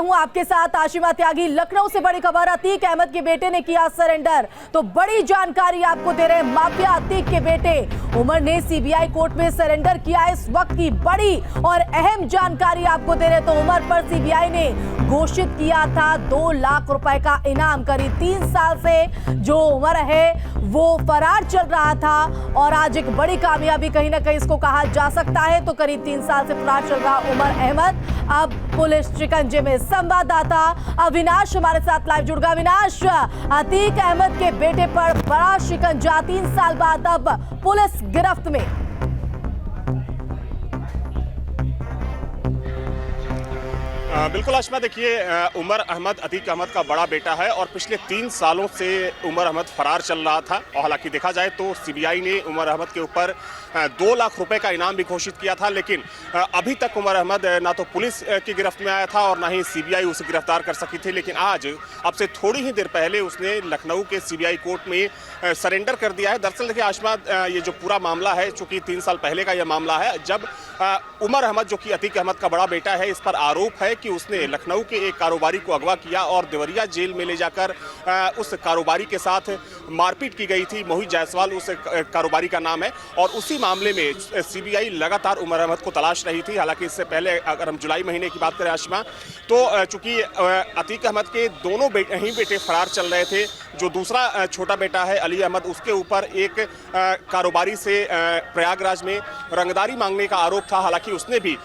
हूं आपके साथ आशिमा त्यागी। लखनऊ से बड़ी खबर, अतीक अहमद के बेटे ने किया सरेंडर। तो बड़ी जानकारी आपको दे रहे हैं, माफिया अतीक के बेटे उमर ने सीबीआई कोर्ट में सरेंडर किया। इस वक्त की बड़ी और अहम जानकारी आपको दे रहे हैं। तो उमर पर सीबीआई ने घोषित किया था 2 लाख रुपए का इनाम। करीब 3 साल से जो उमर है वो फरार चल रहा था और आज एक बड़ी कामयाबी कहीं ना कहीं इसको कहा जा सकता है। तो करीब 3 साल से फरार चल रहा उमर अहमद अब पुलिस शिकंजे में। संवाददाता अविनाश हमारे साथ लाइव जुड़ गया। अविनाश, अतीक अहमद के बेटे पर बड़ा शिकंजा, 3 साल बाद अब पुलिस गिरफ्त में। बिल्कुल आशमा, देखिए उमर अहमद अतीक अहमद का बड़ा बेटा है और पिछले 3 सालों से उमर अहमद फरार चल रहा था। और हालांकि देखा जाए तो सीबीआई ने उमर अहमद के ऊपर 2 लाख रुपए का इनाम भी घोषित किया था, लेकिन अभी तक उमर अहमद ना तो पुलिस की गिरफ्त में आया था और ना ही सीबीआई उसे गिरफ्तार कर सकी थी। लेकिन आज अब से थोड़ी ही देर पहले उसने लखनऊ के सीबीआई कोर्ट में सरेंडर कर दिया है। दरअसल देखिए आशमा, ये जो पूरा मामला है, चूंकि 3 साल पहले का यह मामला है, जब उमर अहमद जो कि अतीक अहमद का बड़ा बेटा है, इस पर आरोप है कि उसने लखनऊ के एक कारोबारी को अगवा किया और देवरिया जेल में ले जाकर उस कारोबारी के साथ मारपीट की गई थी। मोहित जायसवाल उस कारोबारी का नाम है और उसी मामले में सीबीआई लगातार उमर अहमद को तलाश रही थी। हालांकि इससे पहले अगर हम जुलाई महीने की बात करें आशिमा, तो चूंकि अतीक अहमद के दोनों बेटे फरार चल रहे थे, जो दूसरा छोटा बेटा है अली अहमद, उसके ऊपर एक कारोबारी से प्रयागराज में रंगदारी मांगने का आरोप था। हालांकि उसने भी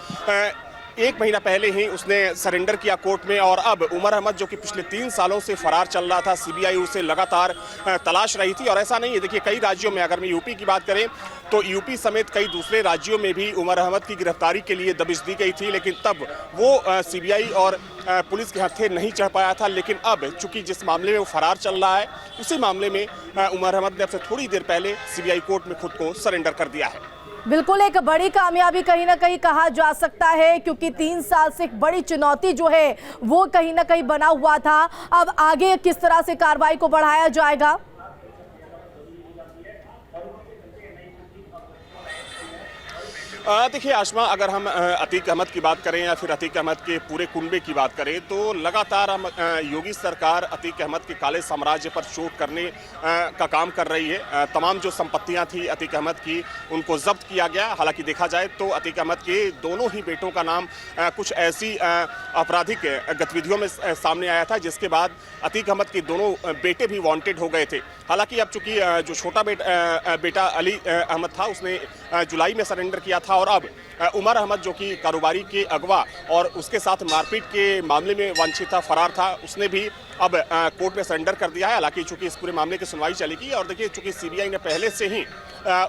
1 महीना पहले ही उसने सरेंडर किया कोर्ट में और अब उमर अहमद जो कि पिछले 3 सालों से फरार चल रहा था, सीबीआई उसे लगातार तलाश रही थी। और ऐसा नहीं है, देखिए कई राज्यों में, अगर मैं यूपी की बात करें तो यूपी समेत कई दूसरे राज्यों में भी उमर अहमद की गिरफ्तारी के लिए दबिश दी गई थी, लेकिन तब वो सीबीआई और पुलिस के हत्थे नहीं चढ़ पाया था। लेकिन अब चूंकि जिस मामले में वो फरार चल रहा है, उसी मामले में उमर अहमद ने अब से थोड़ी देर पहले सीबीआई कोर्ट में खुद को सरेंडर कर दिया है। बिल्कुल एक बड़ी कामयाबी कहीं ना कहीं कहा जा सकता है, क्योंकि 3 साल से एक बड़ी चुनौती जो है वो कहीं ना कहीं बना हुआ था। अब आगे किस तरह से कार्रवाई को बढ़ाया जाएगा? देखिए आशमा, अगर हम अतीक अहमद की बात करें या फिर अतीक अहमद के पूरे कुनबे की बात करें, तो लगातार हम योगी सरकार अतीक अहमद के काले साम्राज्य पर चोट करने का काम कर रही है। तमाम जो संपत्तियां थी अतीक अहमद की, उनको जब्त किया गया। हालांकि देखा जाए तो अतीक अहमद के दोनों ही बेटों का नाम कुछ ऐसी आपराधिक गतिविधियों में सामने आया था, जिसके बाद अतीक अहमद के दोनों बेटे भी वांटेड हो गए थे। हालांकि अब चूंकि जो छोटा बेटा अली अहमद था, उसने जुलाई में सरेंडर किया था और अब उमर अहमद जो कि कारोबारी के अगवा और उसके साथ मारपीट के मामले में वांछित था, फरार था, उसने भी अब कोर्ट में सरेंडर कर दिया है। हालांकि चूंकि इस पूरे मामले की सुनवाई चलेगी और देखिए चूंकि सीबीआई ने पहले से ही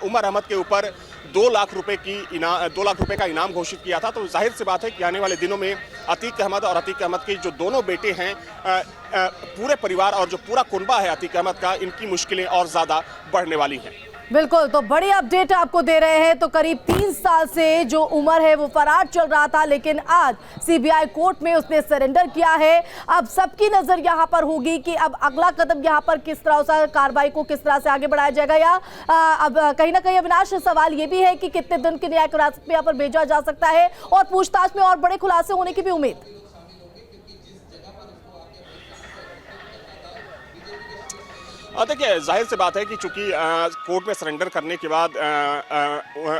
उमर अहमद के ऊपर 2 लाख रुपए का इनाम घोषित किया था, तो जाहिर सी बात है कि आने वाले दिनों में अतीक अहमद और अतीक अहमद के जो दोनों बेटे हैं, पूरे परिवार और जो पूरा कुनबा है अतीक अहमद का, इनकी मुश्किलें और ज्यादा बढ़ने वाली हैं। बिल्कुल, तो बड़ी अपडेट आपको दे रहे हैं। तो करीब 3 साल से जो उमर है वो फरार चल रहा था, लेकिन आज सीबीआई कोर्ट में उसने सरेंडर किया है। अब सबकी नजर यहाँ पर होगी कि अब अगला कदम यहाँ पर किस तरह से कार्रवाई को किस तरह से आगे बढ़ाया जाएगा। या अब कहीं ना कहीं अविनाश, सवाल ये भी है कि कितने दिन की न्यायिक हिरासत में यहाँ पर भेजा जा सकता है और पूछताछ में और बड़े खुलासे होने की भी उम्मीद। देखिए जाहिर सी बात है कि चूंकि कोर्ट में सरेंडर करने के बाद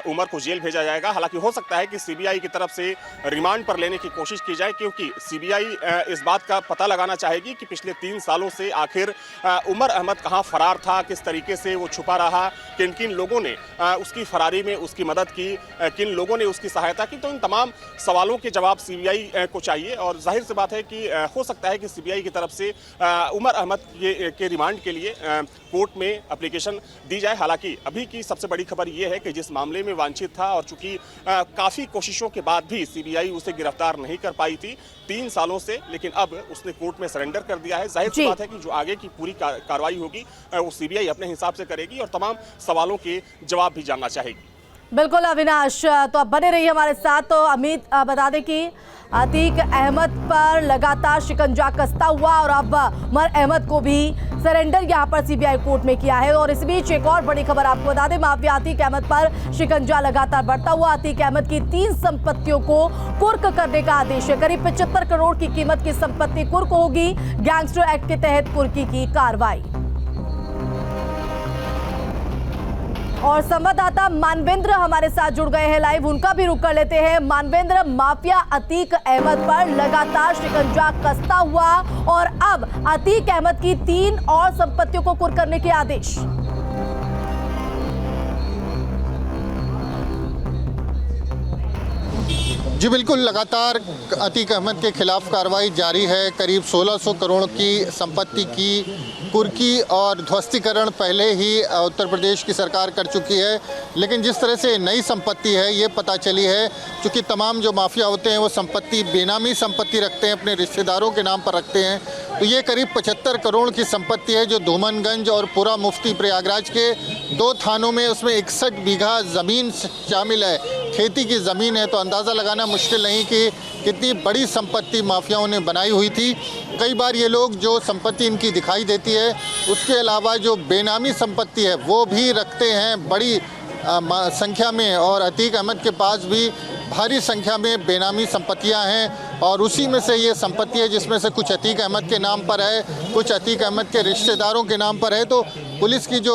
उमर को जेल भेजा जाएगा। हालांकि हो सकता है कि सीबीआई की तरफ से रिमांड पर लेने की कोशिश की जाए, क्योंकि सीबीआई इस बात का पता लगाना चाहेगी कि पिछले 3 सालों से आखिर उमर अहमद कहां फरार था, किस तरीके से वो छुपा रहा, किन किन लोगों ने उसकी फरारी में उसकी मदद की, किन लोगों ने उसकी सहायता की। तो इन तमाम सवालों के जवाब सीबीआई को चाहिए और जाहिर सी बात है कि हो सकता है कि सीबीआई की तरफ से उमर अहमद के रिमांड के लिए कोर्ट में एप्लीकेशन दी जाए। हालांकि अभी की सबसे बड़ी खबर यह है कि जिस मामले में वांछित था और चूंकि काफी कोशिशों के बाद भी सीबीआई उसे गिरफ्तार नहीं कर पाई थी 3 सालों से, लेकिन अब उसने कोर्ट में सरेंडर कर दिया है। जाहिर सी बात है कि जो आगे की पूरी कार्रवाई होगी वो सीबीआई अपने हिसाब से करेगी और तमाम सवालों के जवाब भी जानना चाहेगी। बिल्कुल अविनाश, तो अब बने रहिए हमारे साथ। तो अमित, बता दें कि अतीक अहमद पर लगातार शिकंजा कसता हुआ और अब उमर अहमद को भी सरेंडर यहां पर सीबीआई कोर्ट में किया है। और इस बीच एक और बड़ी खबर आपको बता दें, माफिया अतीक अहमद पर शिकंजा लगातार बढ़ता हुआ। अतीक अहमद की 3 संपत्तियों को कुर्क करने का आदेश है। करीब 75 करोड़ की कीमत की संपत्ति कुर्क होगी। गैंगस्टर एक्ट के तहत कुर्की की कार्रवाई। और संवाददाता मानवेंद्र हमारे साथ जुड़ गए हैं लाइव, उनका भी रुख कर लेते हैं। मानवेंद्र, माफिया अतीक अहमद पर लगातार शिकंजा कसता हुआ और अब अतीक अहमद की 3 और संपत्तियों को कुर्क करने के आदेश। जी बिल्कुल, लगातार अतीक अहमद के खिलाफ कार्रवाई जारी है। करीब 1600 करोड़ की संपत्ति की कुर्की और ध्वस्तीकरण पहले ही उत्तर प्रदेश की सरकार कर चुकी है, लेकिन जिस तरह से नई संपत्ति है ये पता चली है, क्योंकि तमाम जो माफिया होते हैं वो संपत्ति बेनामी संपत्ति रखते हैं, अपने रिश्तेदारों के नाम पर रखते हैं। तो ये करीब 75 करोड़ की संपत्ति है जो धूमनगंज और पूरा मुफ्ती प्रयागराज के 2 थानों में, उसमें 61 बीघा ज़मीन शामिल है, खेती की ज़मीन है। तो अंदाज़ा लगाना मुश्किल नहीं कि कितनी बड़ी संपत्ति माफियाओं ने बनाई हुई थी। कई बार ये लोग जो संपत्ति इनकी दिखाई देती है उसके अलावा जो बेनामी संपत्ति है वो भी रखते हैं बड़ी संख्या में, और अतीक अहमद के पास भी भारी संख्या में बेनामी संपत्तियां हैं। और उसी में से ये संपत्ति है जिसमें से कुछ अतीक अहमद के नाम पर है, कुछ अतीक अहमद के रिश्तेदारों के नाम पर है। तो पुलिस की जो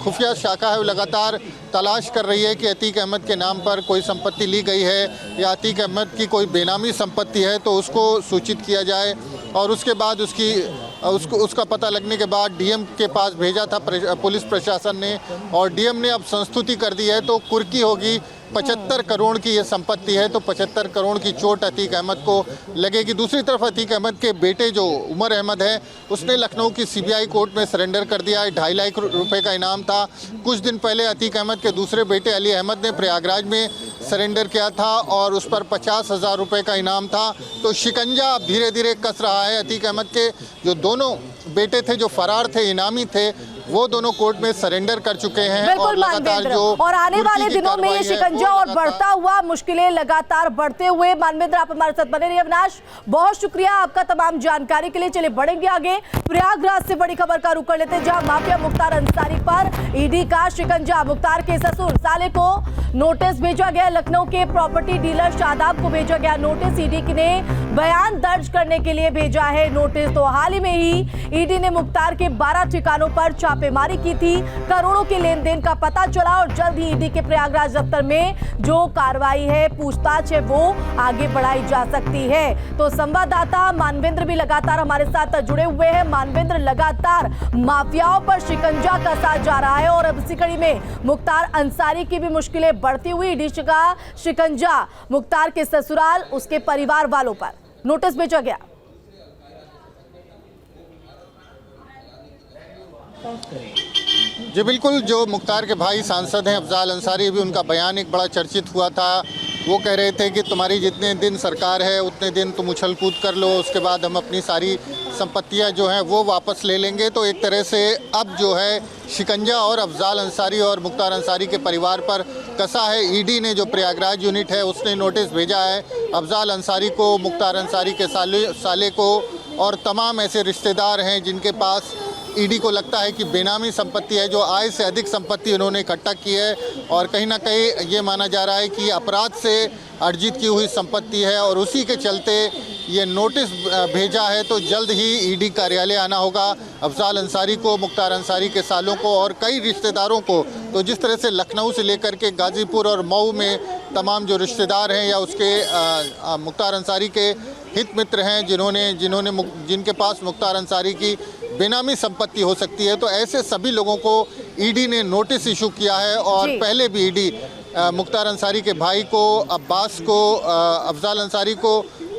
खुफिया शाखा है वो लगातार तलाश कर रही है कि अतीक अहमद के नाम पर कोई संपत्ति ली गई है या अतीक अहमद की कोई बेनामी संपत्ति है तो उसको सूचित किया जाए। और उसके बाद उसका पता लगने के बाद डीएम के पास भेजा था पुलिस प्रशासन ने, और डीएम ने अब संस्तुति कर दी है। तो कुर्की होगी। 75 करोड़ की ये संपत्ति है, तो 75 करोड़ की चोट अतीक अहमद को लगेगी। दूसरी तरफ अतीक अहमद के बेटे जो उमर अहमद है उसने लखनऊ की सीबीआई कोर्ट में सरेंडर कर दिया है। 2.5 लाख रुपए का इनाम था। कुछ दिन पहले अतीक अहमद के दूसरे बेटे अली अहमद ने प्रयागराज में सरेंडर किया था और उस पर 50,000 रुपये का इनाम था। तो शिकंजा अब धीरे धीरे कस रहा है। अतीक अहमद के जो दोनों बेटे थे जो फरार थे, इनामी थे, वो दोनों कोर्ट में सरेंडर कर चुके हैं। और लगातार जो और आने वाले दिनों में ये शिकंजा और बढ़ता हुआ, मुश्किलें लगातार बढ़ते हुए। मानवेंद्र, आप हमारे साथ बने रहिए। अविनाश, बहुत शुक्रिया आपका तमाम जानकारी के लिए। चलिए बढ़ेंगे आगे। प्रयागराज से बड़ी खबर का रुख कर लेते हैं, जहां माफिया मुख्तार अंसारी पर ईडी का शिकंजा। मुख्तार के ससुर साले को नोटिस भेजा गया। लखनऊ के प्रॉपर्टी डीलर शादाब को भेजा गया नोटिस। ईडी ने बयान दर्ज करने के लिए भेजा है नोटिस। तो हाल ही में ही ईडी ने मुख्तार के 12 ठिकानों पर छापेमारी की थी। करोड़ों के लेन देन का पता चला और जल्द ही ईडी के प्रयागराज दफ्तर में जो कार्रवाई है, पूछताछ है, वो आगे बढ़ाई जा सकती है। तो संवाददाता मानवेंद्र भी लगातार हमारे साथ जुड़े हुए हैं। मानवेंद्र, लगातार माफियाओं पर शिकंजा कसा जा रहा है और अब इसी कड़ी में मुख्तार अंसारी की भी मुश्किलें बढ़ती हुई। ईडी का शिकंजा मुख्तार के ससुराल, उसके परिवार वालों पर नोटिस भेजा गया। जी बिल्कुल, जो मुख्तार के भाई सांसद हैं अफजाल अंसारी, भी उनका बयान एक बड़ा चर्चित हुआ था। वो कह रहे थे कि तुम्हारी जितने दिन सरकार है उतने दिन तुम उछल कूद कर लो, उसके बाद हम अपनी सारी संपत्तियां जो हैं वो वापस ले लेंगे। तो एक तरह से अब जो है शिकंजा और अफजाल अंसारी और मुख्तार अंसारी के परिवार पर कसा है। ईडी ने जो प्रयागराज यूनिट है उसने नोटिस भेजा है अफजाल अंसारी को, मुख्तार अंसारी के साले को और तमाम ऐसे रिश्तेदार हैं जिनके पास ईडी को लगता है कि बेनामी संपत्ति है, जो आय से अधिक संपत्ति उन्होंने इकट्ठा की है। और कहीं ना कहीं ये माना जा रहा है कि अपराध से अर्जित की हुई संपत्ति है और उसी के चलते ये नोटिस भेजा है। तो जल्द ही ईडी कार्यालय आना होगा अफजाल अंसारी को, मुख्तार अंसारी के सालों को और कई रिश्तेदारों को। तो जिस तरह से लखनऊ से लेकर के गाजीपुर और मऊ में तमाम जो रिश्तेदार हैं या उसके मुख्तार अंसारी के हित मित्र हैं जिनके पास मुख्तार अंसारी की बेनामी संपत्ति हो सकती है, तो ऐसे सभी लोगों को ईडी ने नोटिस इशू किया है। और पहले भी ईडी मुख्तार अंसारी के भाई को, अब्बास को, अफजाल अंसारी को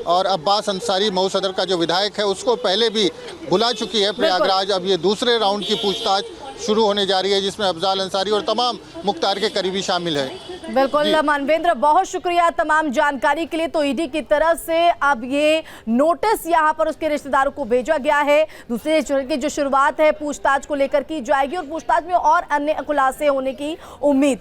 और अब्बास अंसारी मऊ सदर का जो विधायक है उसको पहले भी बुला चुकी है प्रयागराज। अब ये दूसरे राउंड की पूछताछ शुरू होने जा रही है जिसमें अफजाल अंसारी और तमाम मुख्तार के करीबी शामिल है। बिल्कुल मानवेंद्र, बहुत शुक्रिया तमाम जानकारी के लिए। तो ईडी की तरफ से अब ये नोटिस यहाँ पर उसके रिश्तेदारों को भेजा गया है। दूसरे चरण की जो शुरुआत है पूछताछ को लेकर की जाएगी और पूछताछ में और अन्य खुलासे होने की उम्मीद।